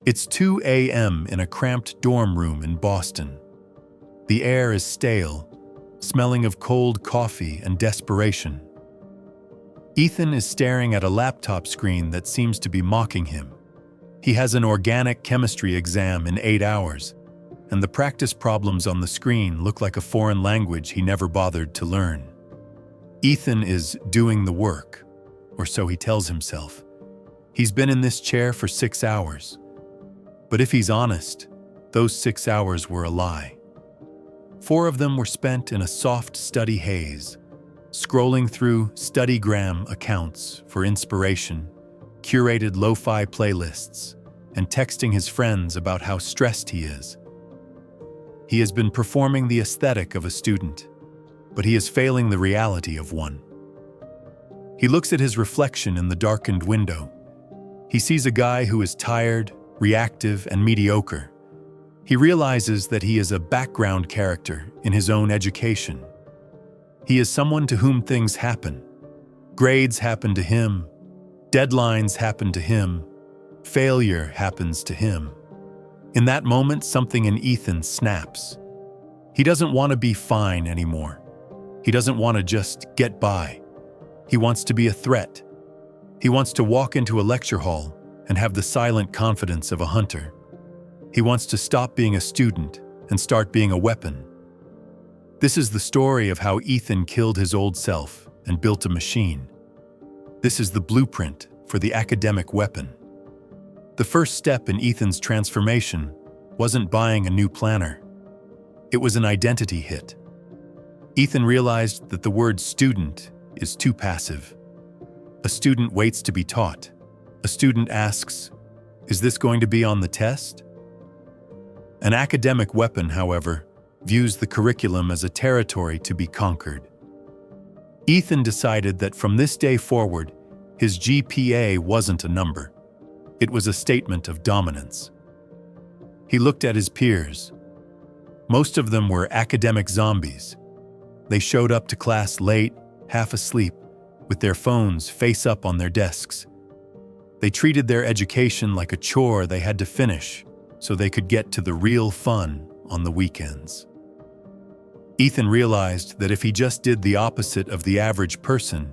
It's 2 a.m. in a cramped dorm room in Boston. The air is stale, smelling of cold coffee and desperation. Ethan is staring at a laptop screen that seems to be mocking him. He has an organic chemistry exam in 8 hours, and the practice problems on the screen look like a foreign language he never bothered to learn. Ethan is doing the work, or so he tells himself. He's been in this chair for 6 hours. But if he's honest, those 6 hours were a lie. 4 of them were spent in a soft study haze, scrolling through Studygram accounts for inspiration, curated lo-fi playlists, and texting his friends about how stressed he is. He has been performing the aesthetic of a student, but he is failing the reality of one. He looks at his reflection in the darkened window. He sees a guy who is tired, reactive, and mediocre. He realizes that he is a background character in his own education. He is someone to whom things happen. Grades happen to him. Deadlines happen to him. Failure happens to him. In that moment, something in Ethan snaps. He doesn't want to be fine anymore. He doesn't want to just get by. He wants to be a threat. He wants to walk into a lecture hall and have the silent confidence of a hunter. He wants to stop being a student and start being a weapon. This is the story of how Ethan killed his old self and built a machine. This is the blueprint for the academic weapon. The first step in Ethan's transformation wasn't buying a new planner. It was an identity hit. Ethan realized that the word student is too passive. A student waits to be taught. A student asks, "Is this going to be on the test?" An academic weapon, however, views the curriculum as a territory to be conquered. Ethan decided that from this day forward, his GPA wasn't a number. It was a statement of dominance. He looked at his peers. Most of them were academic zombies. They showed up to class late, half asleep, with their phones face up on their desks. They treated their education like a chore they had to finish so they could get to the real fun on the weekends. Ethan realized that if he just did the opposite of the average person,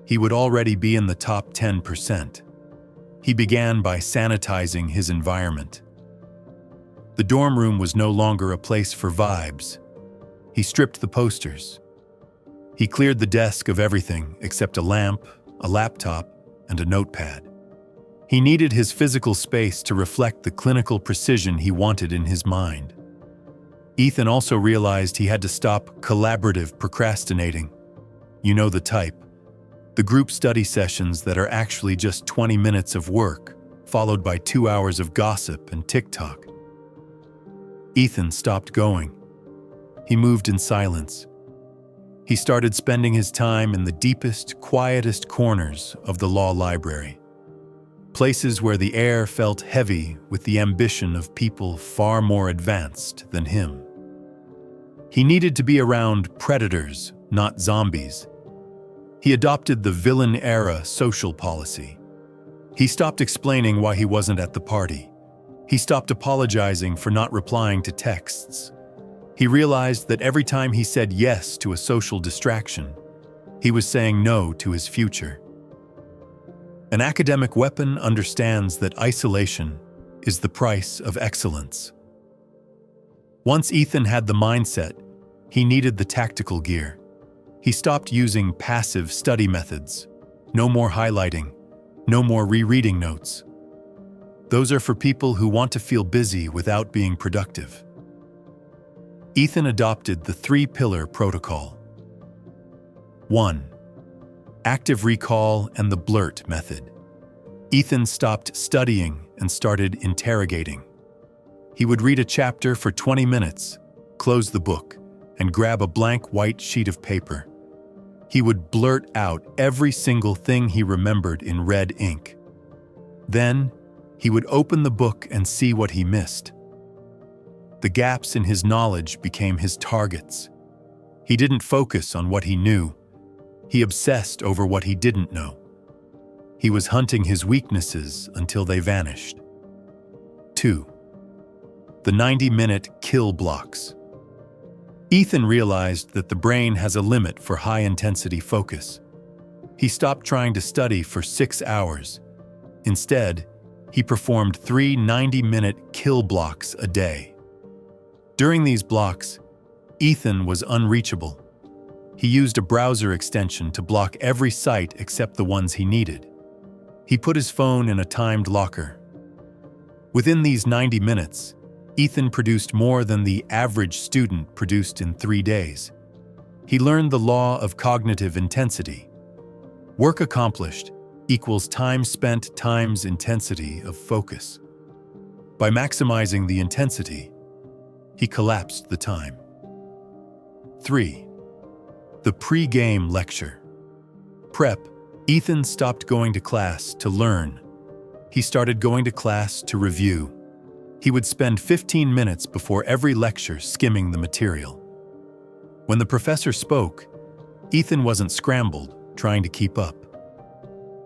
he would already be in the top 10%. He began by sanitizing his environment. The dorm room was no longer a place for vibes. He stripped the posters. He cleared the desk of everything except a lamp, a laptop, and a notepad. He needed his physical space to reflect the clinical precision he wanted in his mind. Ethan also realized he had to stop collaborative procrastinating. You know the type. The group study sessions that are actually just 20 minutes of work, followed by 2 hours of gossip and TikTok. Ethan stopped going. He moved in silence. He started spending his time in the deepest, quietest corners of the law library. Places where the air felt heavy with the ambition of people far more advanced than him. He needed to be around predators, not zombies. He adopted the villain-era social policy. He stopped explaining why he wasn't at the party. He stopped apologizing for not replying to texts. He realized that every time he said yes to a social distraction, he was saying no to his future. An academic weapon understands that isolation is the price of excellence. Once Ethan had the mindset, he needed the tactical gear. He stopped using passive study methods. No more highlighting, no more rereading notes. Those are for people who want to feel busy without being productive. Ethan adopted the 3-pillar protocol. 1. Active recall and the blurt method. Ethan stopped studying and started interrogating. He would read a chapter for 20 minutes, close the book, and grab a blank white sheet of paper. He would blurt out every single thing he remembered in red ink. Then, he would open the book and see what he missed. The gaps in his knowledge became his targets. He didn't focus on what he knew. He obsessed over what he didn't know. He was hunting his weaknesses until they vanished. 2. The 90-minute kill blocks. Ethan realized that the brain has a limit for high-intensity focus. He stopped trying to study for 6 hours. Instead, he performed 3 90-minute kill blocks a day. During these blocks, Ethan was unreachable. He used a browser extension to block every site except the ones he needed. He put his phone in a timed locker. Within these 90 minutes, Ethan produced more than the average student produced in 3 days. He learned the law of cognitive intensity. Work accomplished equals time spent times intensity of focus. By maximizing the intensity, he collapsed the time. 3. The pre-game lecture. Prep. Ethan stopped going to class to learn. He started going to class to review. He would spend 15 minutes before every lecture skimming the material. When the professor spoke, Ethan wasn't scrambled, trying to keep up.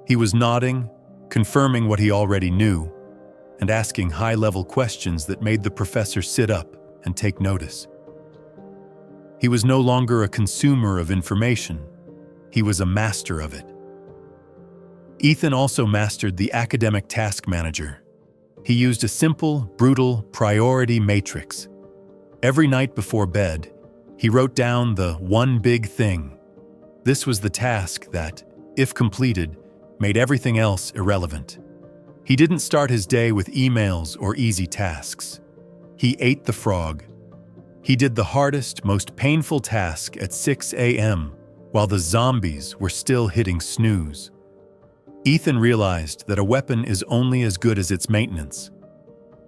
He was nodding, confirming what he already knew, and asking high-level questions that made the professor sit up and take notice. He was no longer a consumer of information. He was a master of it. Ethan also mastered the academic task manager. He used a simple, brutal priority matrix. Every night before bed, he wrote down the one big thing. This was the task that, if completed, made everything else irrelevant. He didn't start his day with emails or easy tasks. He ate the frog. He did the hardest, most painful task at 6 a.m. while the zombies were still hitting snooze. Ethan realized that a weapon is only as good as its maintenance.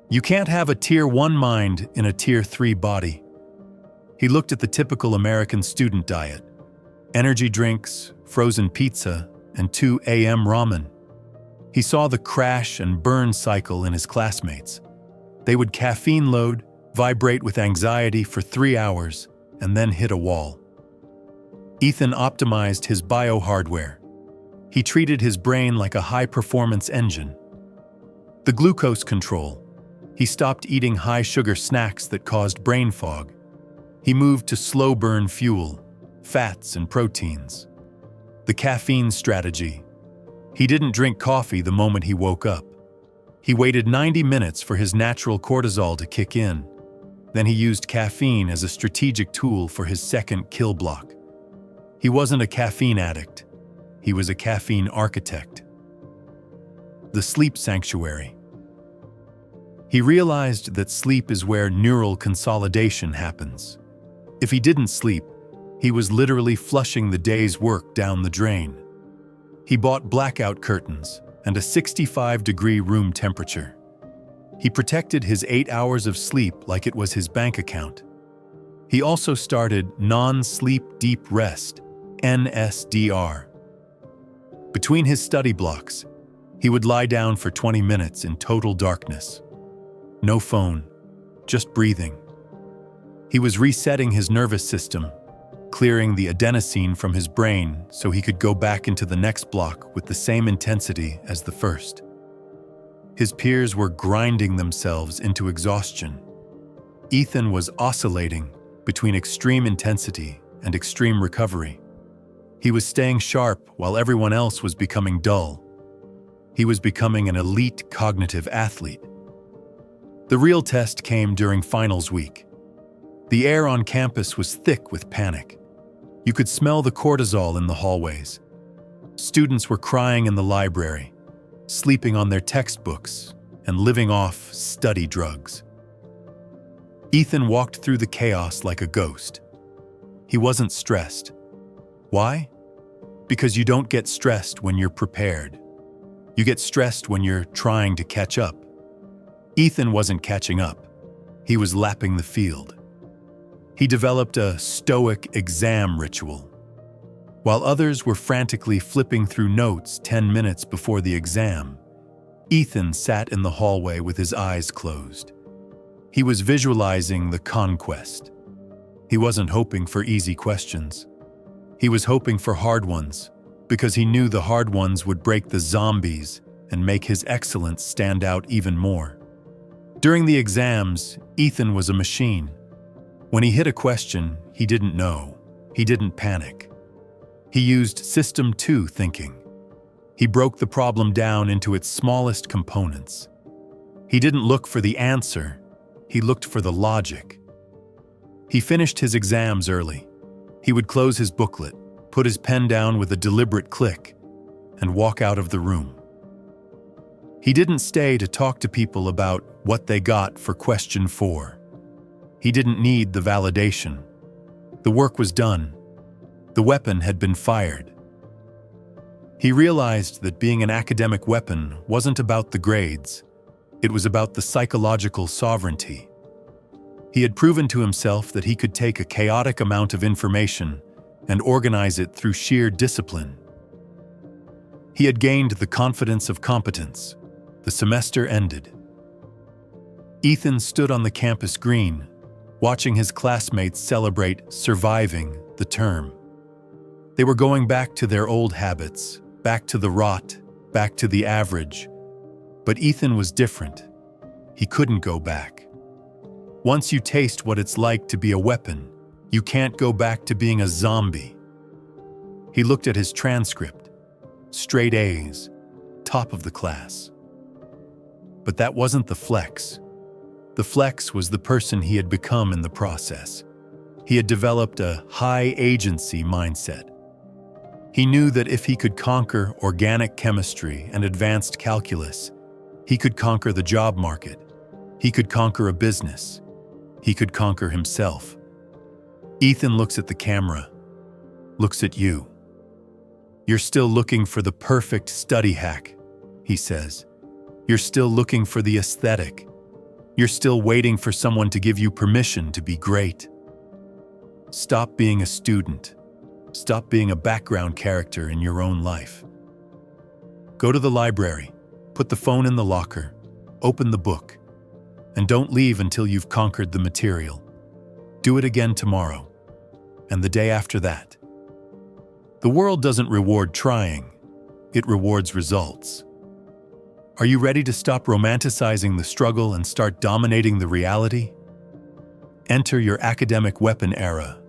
You can't have a Tier 1 mind in a Tier 3 body. He looked at the typical American student diet: energy drinks, frozen pizza, and 2 a.m. ramen. He saw the crash and burn cycle in his classmates. They would caffeine load, vibrate with anxiety for 3 hours, and then hit a wall. Ethan optimized his biohardware. He treated his brain like a high-performance engine. The glucose control. He stopped eating high-sugar snacks that caused brain fog. He moved to slow-burn fuel, fats and proteins. The caffeine strategy. He didn't drink coffee the moment he woke up. He waited 90 minutes for his natural cortisol to kick in. Then he used caffeine as a strategic tool for his second kill block. He wasn't a caffeine addict. He was a caffeine architect. The sleep sanctuary. He realized that sleep is where neural consolidation happens. If he didn't sleep, he was literally flushing the day's work down the drain. He bought blackout curtains and a 65-degree room temperature. He protected his 8 hours of sleep like it was his bank account. He also started non-sleep deep rest, NSDR. Between his study blocks, he would lie down for 20 minutes in total darkness. No phone, just breathing. He was resetting his nervous system, clearing the adenosine from his brain so he could go back into the next block with the same intensity as the first. His peers were grinding themselves into exhaustion. Ethan was oscillating between extreme intensity and extreme recovery. He was staying sharp while everyone else was becoming dull. He was becoming an elite cognitive athlete. The real test came during finals week. The air on campus was thick with panic. You could smell the cortisol in the hallways. Students were crying in the library, sleeping on their textbooks, and living off study drugs. Ethan walked through the chaos like a ghost. He wasn't stressed. Why? Because you don't get stressed when you're prepared. You get stressed when you're trying to catch up. Ethan wasn't catching up. He was lapping the field. He developed a stoic exam ritual. While others were frantically flipping through notes 10 minutes before the exam, Ethan sat in the hallway with his eyes closed. He was visualizing the conquest. He wasn't hoping for easy questions. He was hoping for hard ones, because he knew the hard ones would break the zombies and make his excellence stand out even more. During the exams, Ethan was a machine. When he hit a question he didn't know, he didn't panic. He used System 2 thinking. He broke the problem down into its smallest components. He didn't look for the answer, he looked for the logic. He finished his exams early. He would close his booklet, put his pen down with a deliberate click, and walk out of the room. He didn't stay to talk to people about what they got for question 4. He didn't need the validation. The work was done. The weapon had been fired. He realized that being an academic weapon wasn't about the grades. It was about the psychological sovereignty. He had proven to himself that he could take a chaotic amount of information and organize it through sheer discipline. He had gained the confidence of competence. The semester ended. Ethan stood on the campus green, watching his classmates celebrate surviving the term. They were going back to their old habits, back to the rot, back to the average. But Ethan was different. He couldn't go back. Once you taste what it's like to be a weapon, you can't go back to being a zombie. He looked at his transcript. Straight A's, top of the class. But that wasn't the flex. The flex was the person he had become in the process. He had developed a high-agency mindset. He knew that if he could conquer organic chemistry and advanced calculus, he could conquer the job market. He could conquer a business. He could conquer himself. Ethan looks at the camera, looks at you. You're still looking for the perfect study hack, he says. You're still looking for the aesthetic. You're still waiting for someone to give you permission to be great. Stop being a student. Stop being a background character in your own life. Go to the library, put the phone in the locker, open the book, and don't leave until you've conquered the material. Do it again tomorrow, and the day after that. The world doesn't reward trying, it rewards results. Are you ready to stop romanticizing the struggle and start dominating the reality? Enter your academic weapon era